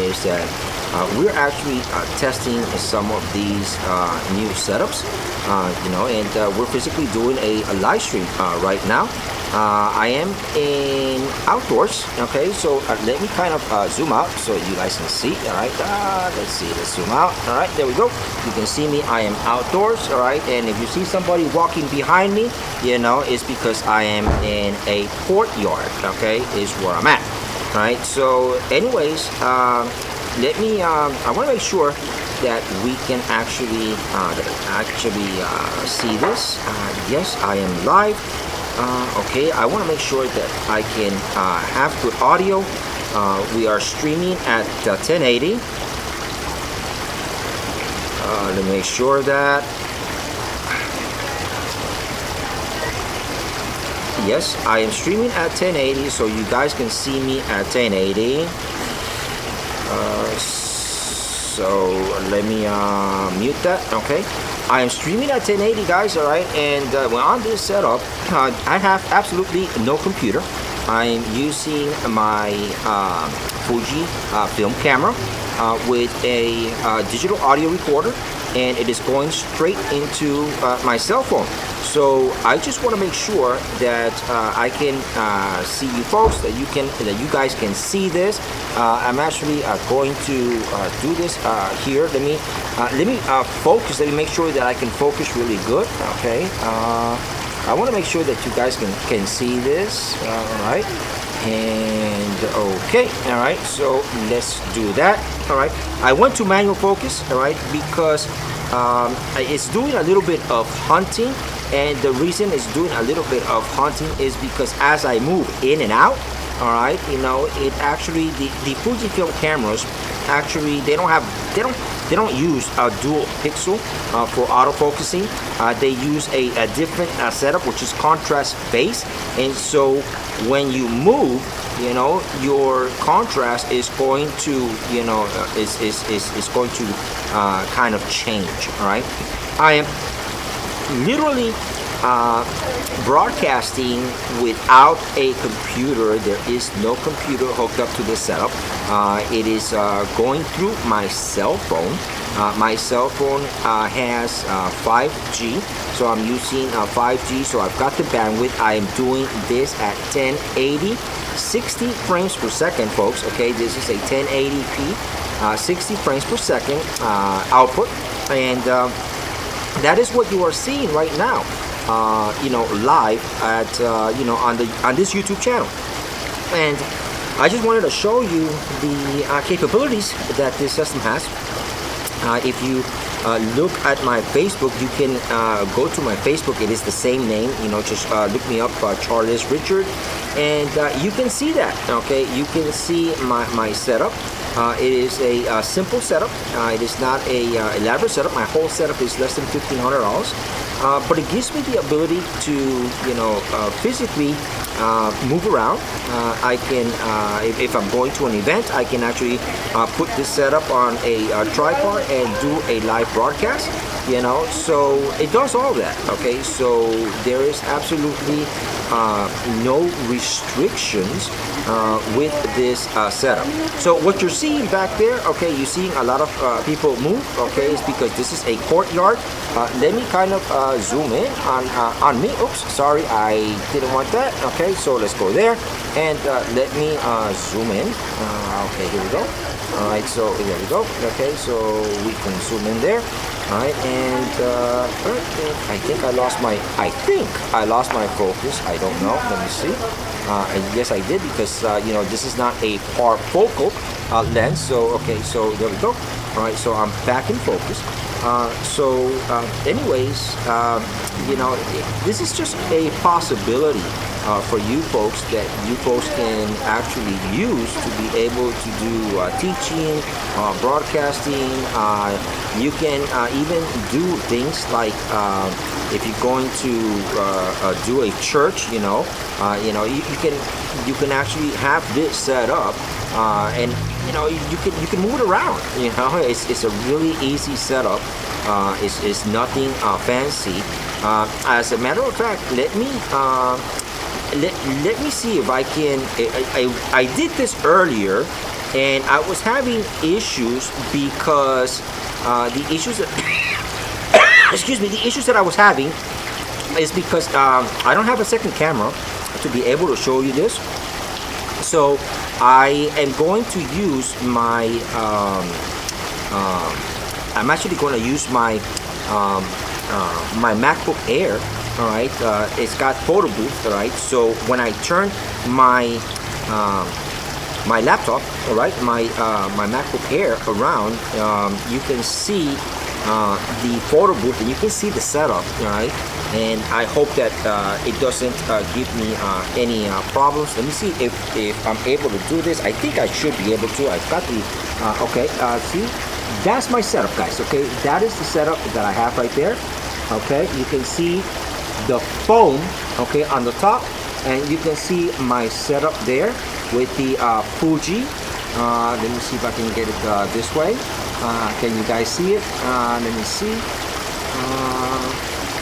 is that we're actually testing some of these new setups, and we're physically doing a live stream right now. I am in outdoors, okay, so let me kind of zoom out so you guys can see. All right, let's see, let's zoom out. All right, there we go. You can see me. I am outdoors. All right, and if you see somebody walking behind me, it's because I am in a courtyard, okay, is where I'm at. All right, so anyways, let me I want to make sure that we can actually see this. Yes, I am live. Okay, I want to make sure that I can have good audio. We are streaming at 1080. Let me make sure that. Yes, I am streaming at 1080, so you guys can see me at 1080. So let me mute that. Okay, I am streaming at 1080, guys. All right, and when on this setup, I have absolutely no computer. I'm using my Fujifilm camera with a digital audio recorder, and it is going straight into my cell phone. So I just want to make sure that I can see you folks, that you guys can see this. I'm actually going to do this here. Let me focus. Let me make sure that I can focus really good. Okay. I want to make sure that you guys can see this. All right. And okay. All right. So let's do that. All right. I went to manual focus. All right, because it's doing a little bit of hunting. And the reason it's doing a little bit of hunting is because as I move in and out, all right, it actually, the Fujifilm cameras actually, they don't use a dual pixel for autofocusing. They use a different setup, which is contrast based, and so when you move, your contrast is going to is going to kind of change. All right, I am literally broadcasting without a computer. There is no computer hooked up to this setup. It is going through my cell phone. My cell phone has 5G, so I'm using 5G, so I've got the bandwidth. I am doing this at 1080, 60 frames per second, folks. Okay, this is a 1080p, 60 frames per second output, and that is what you are seeing right now, live at on this YouTube channel. And I just wanted to show you the capabilities that this system has. If you look at my Facebook, you can go to my Facebook. It is the same name. Just look me up, Charlez Richard, and you can see that. Okay, you can see my setup. It is a simple setup. It is not a elaborate setup. My whole setup is less than $1,500, but it gives me the ability to physically move around. I can, if I'm going to an event, I can actually put this setup on a tripod and do a live broadcast. So it does all that. Okay, so there is absolutely no restrictions with this setup. So what you're seeing back there, okay, you're seeing a lot of people move. Okay, it's because this is a courtyard. Let me kind of zoom in on me. Oops, sorry, I didn't want that. Okay, so let's go there, and let me zoom in. Okay, here we go. All right, so there we go. Okay, so we can zoom in there. All right, and I think I lost my focus. I don't know. Let me see. Yes, I did, because this is not a focal lens. So okay, so there we go. All right, so I'm back in focus. Anyways, this is just a possibility for you folks that you folks can actually use to be able to do teaching, broadcasting. You can even do things like if you're going to do a church, you can actually have this set up, and you can move it around. It's a really easy setup. It's nothing fancy. As a matter of fact, let me see if I can. I did this earlier, and I was having issues because the issues that excuse me, the issues that I was having is because I don't have a second camera to be able to show you this. So I am going to use my I'm actually going to use my my MacBook Air. All right, it's got photo booth. All right, so when I turn my my laptop, all right, my MacBook Air around, you can see the photo booth, and you can see the setup, all right. And I hope that it doesn't give me any problems. Let me see if I'm able to do this. I think I should be able to. I've got the okay. See, that's my setup, guys. Okay, that is the setup that I have right there. Okay, you can see the phone, okay, on the top, and you can see my setup there with the Fuji. Let me see if I can get it this way. Can you guys see it? Let me see.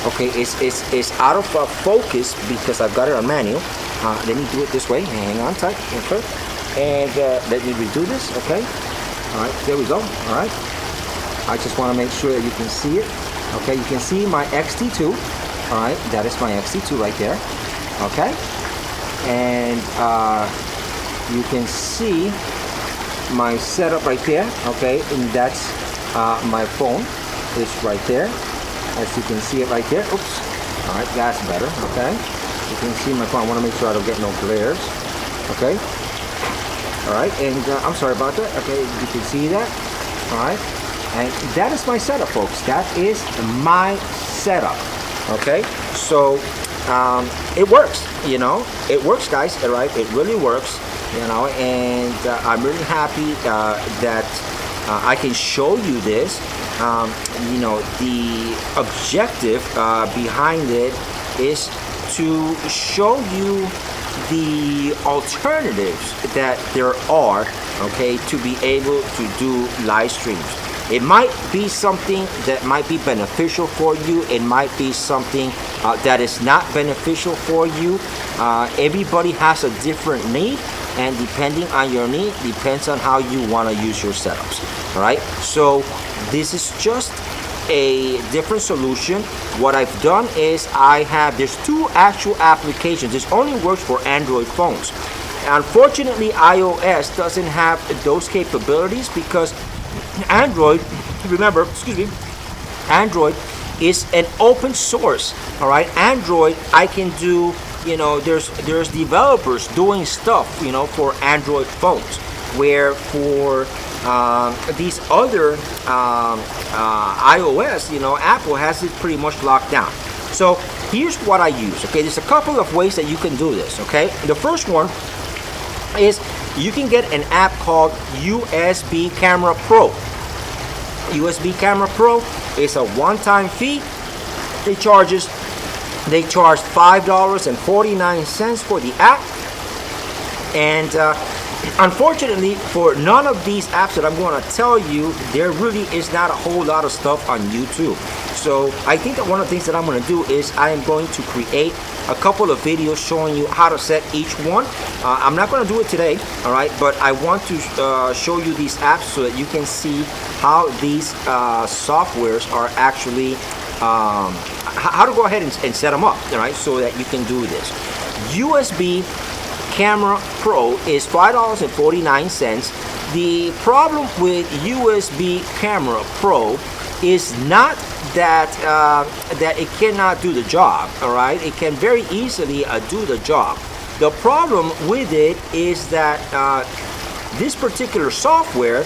Okay, it's out of focus because I've got it on manual. Let me do it this way. Hang on tight. Okay. And let me redo this. Okay. All right. There we go. All right. I just want to make sure that you can see it. Okay. You can see my X-T2. All right. That is my X-T2 right there. Okay. And you can see my setup right there. Okay. And that's my phone. It's right there. As you can see it right there. Oops. All right, that's better. Okay. You can see my phone. I want to make sure I don't get no glares. Okay. All right, and I'm sorry about that. Okay, you can see that. All right, and that is my setup, folks. That is my setup. Okay, so it works. You know, it works, guys. All right, it really works. You know, and I'm really happy that I can show you this. You know, the objective behind it is to show you the alternatives that there are, okay, to be able to do live streams. It might be something that might be beneficial for you. It might be something that is not beneficial for you. Everybody has a different need, and depending on your need, depends on how you want to use your setups. All right, so this is just a different solution. What I've done is there's two actual applications. This only works for Android phones. Unfortunately, iOS doesn't have those capabilities because Android, remember, excuse me, Android is an open source. All right, Android, I can do, you know, there's developers doing stuff, you know, for Android phones, where for these other iOS, you know, Apple has it pretty much locked down. So here's what I use. Okay, there's a couple of ways that you can do this. Okay, the first one is you can get an app called USB Camera Pro. USB Camera Pro is a one-time fee. They charge $5.49 for the app, and unfortunately, for none of these apps that I'm going to tell you, there really is not a whole lot of stuff on YouTube. So I think that one of the things that I'm going to do is I am going to create a couple of videos showing you how to set each one. I'm not going to do it today, all right, but I want to show you these apps so that you can see how these softwares are actually, how to go ahead and set them up, all right, so that you can do this. USB Camera Pro is $5.49. The problem with USB Camera Pro is not that that it cannot do the job. All right, it can very easily do the job. The problem with it is that this particular software,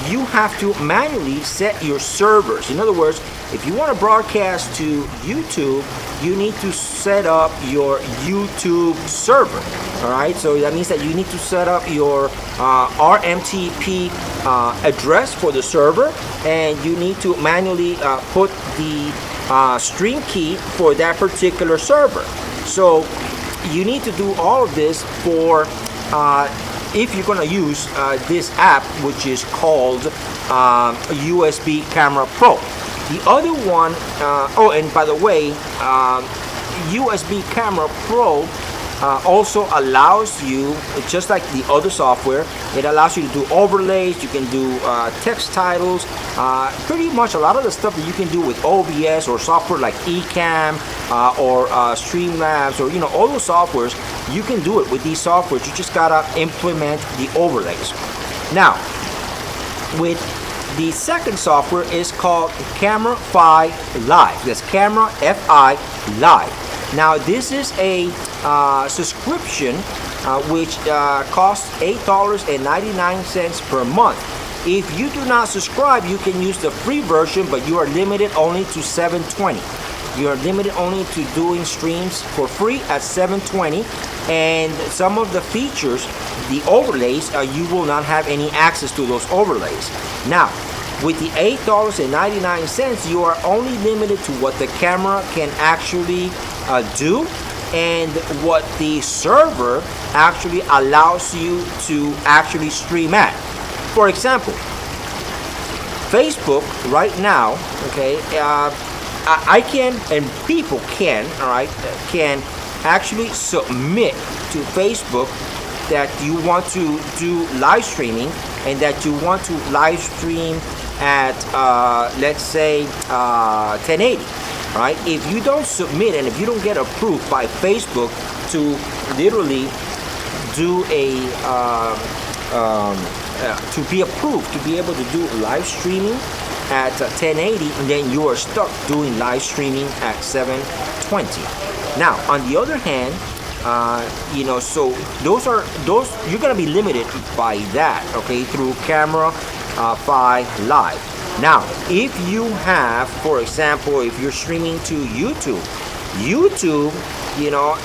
you have to manually set your servers. In other words, if you want to broadcast to YouTube, you need to set up your YouTube server. All right, so that means that you need to set up your RMTP address for the server, and you need to manually put the stream key for that particular server. So you need to do all of this for if you're going to use this app, which is called USB Camera Pro. The other one, oh, and by the way, USB Camera Pro also allows you, just like the other software, it allows you to do overlays. You can do text titles, pretty much a lot of the stuff that you can do with OBS or software like Ecamm or Streamlabs, or all those softwares. You can do it with these softwares. You just gotta implement the overlays. Now, with the second software is called Camera Fi Live. That's Camera Fi Live. Now, this is a subscription which costs $8.99 per month. If you do not subscribe, you can use the free version, but you are limited only to 720. You are limited only to doing streams for free at 720, and some of the features, the overlays, you will not have any access to those overlays. Now, with the $8.99, you are only limited to what the camera can actually do, and what the server actually allows you to actually stream at. For example, Facebook right now, okay, I can, and people can, all right, can actually submit to Facebook that you want to do live streaming, and that you want to live stream at let's say 1080. Right? If you don't submit, and if you don't get approved by Facebook to literally do a to be approved to be able to do live streaming at 1080, then you are stuck doing live streaming at 720. Now, on the other hand, so those you're gonna be limited by that, okay, through Camera Fi Live. Now, if you have, for example, if you're streaming to YouTube,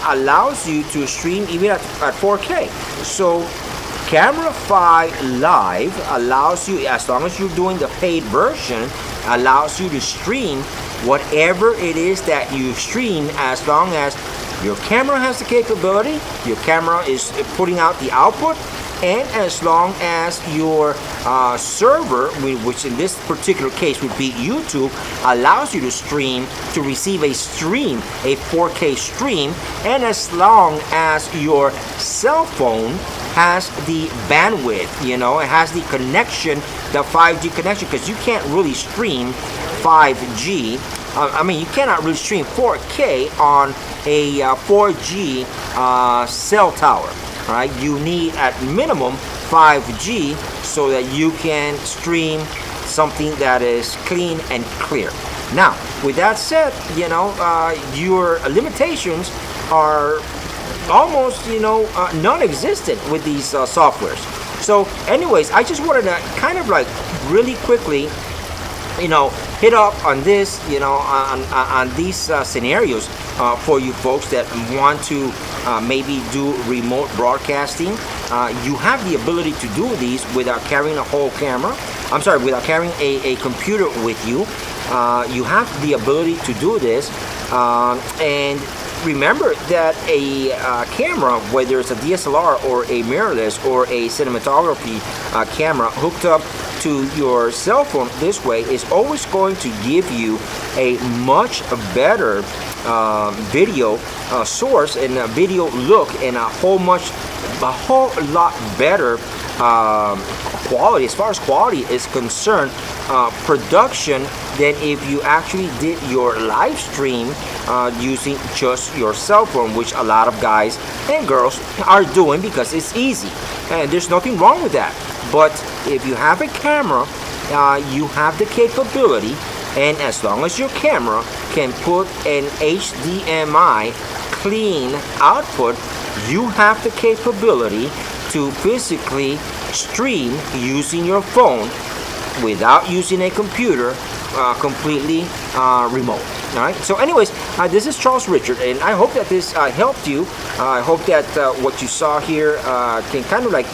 allows you to stream even at 4K. So Camera Fi Live allows you, as long as you're doing the paid version, allows you to stream whatever it is that you stream, as long as your camera has the capability, your camera is putting out the output, and as long as your server, which in this particular case would be YouTube, allows you to stream, to receive a stream, a 4K stream, and as long as your cell phone has the bandwidth, it has the connection, the 5G connection, because you can't really stream 5G. You cannot really stream 4K on a 4G cell tower. Right? You need at minimum 5G so that you can stream something that is clean and clear. Now, with that said, your limitations are almost, non-existent with these softwares. So, anyways, I just wanted to kind of like really quickly, hit up on this, on these scenarios for you folks that want to maybe do remote broadcasting. You have the ability to do these without carrying a whole camera. I'm sorry, without carrying a computer with you. You have the ability to do this, and remember that a camera, whether it's a DSLR or a mirrorless or a cinematography camera hooked up to your cell phone this way, is always going to give you a much better video source and a video look, and a whole lot better quality, as far as quality is concerned, production, than if you actually did your live stream using just your cell phone, which a lot of guys and girls are doing because it's easy, and there's nothing wrong with that. But if you have a camera, you have the capability, and as long as your camera can put an HDMI clean output, you have the capability to physically stream using your phone without using a computer, completely remote. All right. So, anyways, this is Charles Richard, and I hope that this helped you. I hope that what you saw here can kind of like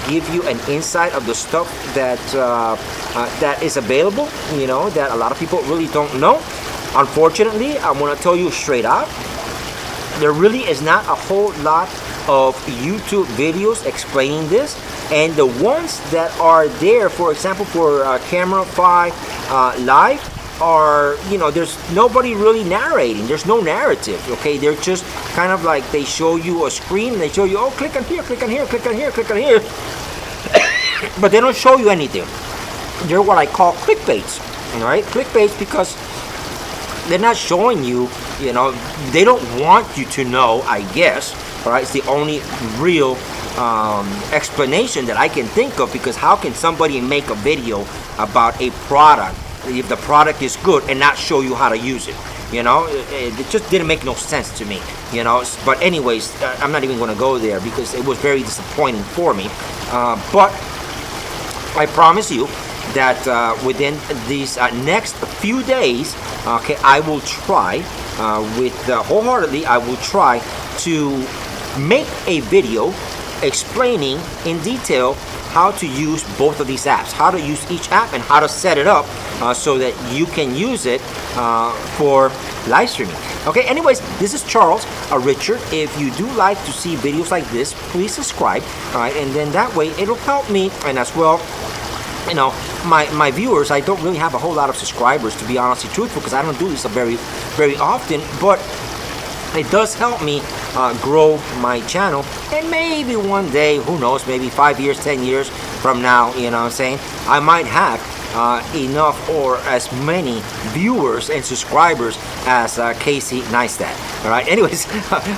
give you an insight of the stuff that that is available. That a lot of people really don't know. Unfortunately, I'm gonna tell you straight out, there really is not a whole lot of YouTube videos explaining this, and the ones that are there, for example, for Camera Fi Live, are, you know, there's nobody really narrating. There's no narrative, okay? They're just kind of like, they show you a screen and they show you, oh, click on here, click on here, click on here, click on here. But they don't show you anything. They're what I call clickbaits, all right? Clickbaits because they're not showing you, you know, they don't want you to know, I guess, all right? It's the only real explanation that I can think of, because how can somebody make a video about a product if the product is good and not show you how to use it? You know, it just didn't make no sense to me, you know. But anyways, I'm not even going to go there because it was very disappointing for me. But I promise you that within these next few days, okay, I will try wholeheartedly, I will try to make a video explaining in detail how to use both of these apps, how to use each app and how to set it up so that you can use it for live streaming. Okay, anyways, this is Charles, Richard. If you do like to see videos like this, please subscribe, all right, and then that way it'll help me, and as well, you know, my viewers. I don't really have a whole lot of subscribers, to be honestly truthful, because I don't do this very often, but it does help me grow my channel, and maybe one day, who knows, maybe 5 years, 10 years from now, you know what I'm saying, I might have enough or as many viewers and subscribers as Casey Neistat. All right, anyways,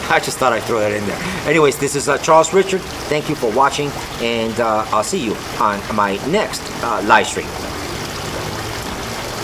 I just thought I'd throw that in there. Anyways, this is Charles Richard. Thank you for watching, and I'll see you on my next live stream.